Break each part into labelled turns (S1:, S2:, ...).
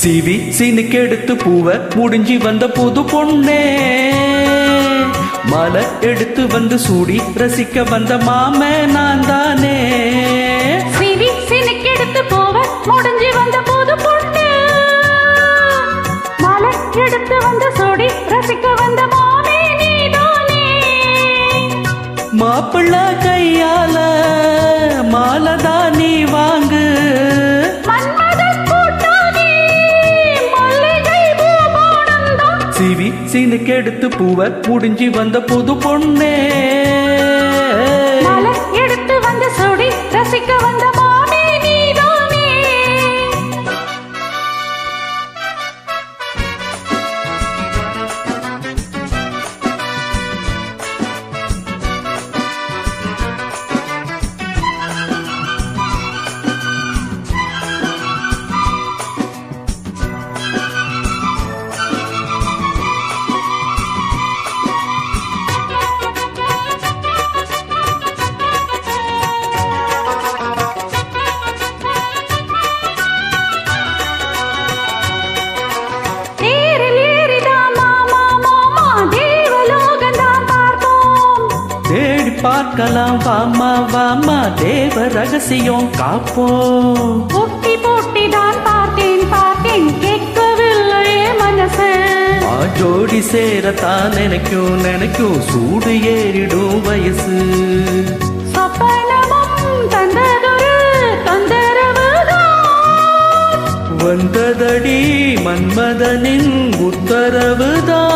S1: சீவி சீனுக்கு எடுத்து பூவ முடிஞ்சி வந்த புது பொண்ணே, மாலை எடுத்து வந்து சூடி ரசிக்க வந்த மாமே நான் தானே.
S2: சீவி சீனுக்கு எடுத்து பூவ முடிஞ்சி வந்த புது பொண்ணு, மாலை எடுத்து வந்து சூடி ரசிக்க வந்த மாமே நீதானே.
S1: மாப்பிள்ள கையால மாலதான் நீ வாங்கு, சீவி சீனுக்கு எடுத்து பூவ முடிஞ்சி வந்த புது பொண்ணே,
S2: மாலை எடுத்து வந்து சூடி ரசிக்க வந்த மாமே நீதானே.
S1: பார்க்கலாம் வாமா வாமா, தேவ ரகசியம் காப்போம்.
S2: போட்டி போட்டி தான் பார்த்தேன் பார்த்தேன், கேட்கவில்லையே மனசு.
S1: ஜோடி சேரத்தான் நினைக்கும் நினைக்கும், சூடு ஏறிடும் வயசு.
S2: சொப்பனமும் தந்ததொரு தொந்தரவுதான்,
S1: வந்ததடி மன்மதனின் உத்தரவுதான்.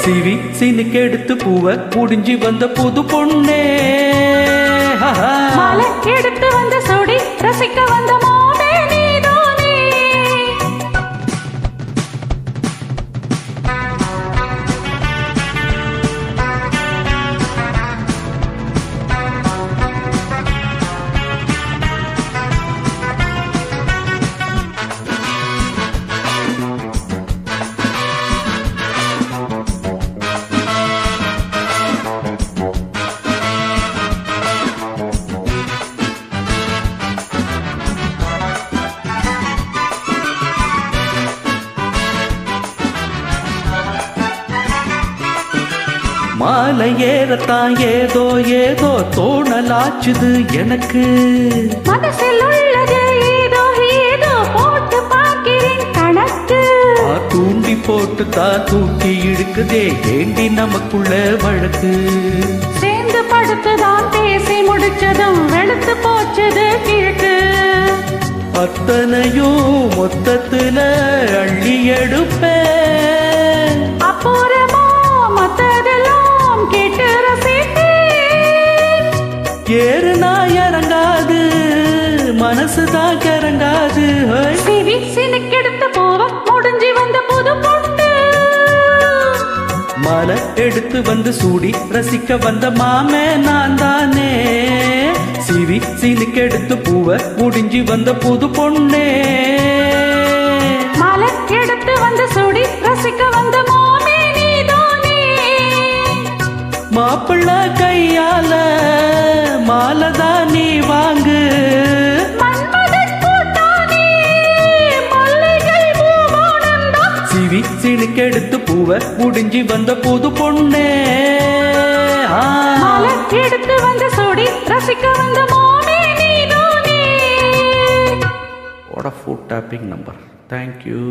S1: சீவி சீனுக்கு எடுத்து பூவ முடிஞ்சி வந்த புது பொண்ணே,
S2: மாலை எடுத்து வந்து சூடி ரசிக்க வந்த மாமே நீதானே.
S1: மாலை ஏறத்தான் ஏதோ ஏதோ தோணலாச்சுது எனக்கு,
S2: மனசில் உள்ளது ஏதோ ஏதோ போட்டு பார்க்கிறேன் கணக்கு.
S1: தூண்டி போட்டு தான் தூக்கி இழுக்குதே ஏண்டி நமக்குள்ள வழக்கு.
S2: சேர்ந்து படுத்துதான் பேசி முடிச்சதும் வெளுத்து போச்சது கிழக்கு.
S1: அத்தனையும் மொத்தத்துல அள்ளி எடுப்பேன்,
S2: அப்புறமா மத்ததெல்லாம் கேட்டு ரசிப்பேன்.
S1: ஏறுனா இறங்காது மனசுதான் கிறங்காது.
S2: சீவி சீனுக்கு எடுத்து போவ முடிஞ்சி வந்த புது பொண்ணு,
S1: மாலை எடுத்து வந்து சூடி ரசிக்க வந்த மாமே நான் தானே. சீவி சீனுக்கு எடுத்து பூவ முடிஞ்சி வந்த புது பொண்ணே,
S2: மாலை எடுத்து வந்து சூடி ரசிக்க வந்த மாமே நீதானே.
S1: மாப்பிள்ள கையால மாலதான் நீ வாங்கு, சீவி சீனுக்கு எடுத்து பூவ முடிஞ்சி வந்த புது பொண்ணே,
S2: மாலை எடுத்து வந்து சூடி ரசிக்க வந்த மாமே நீதானே.
S1: What a foot tapping number. Thank you.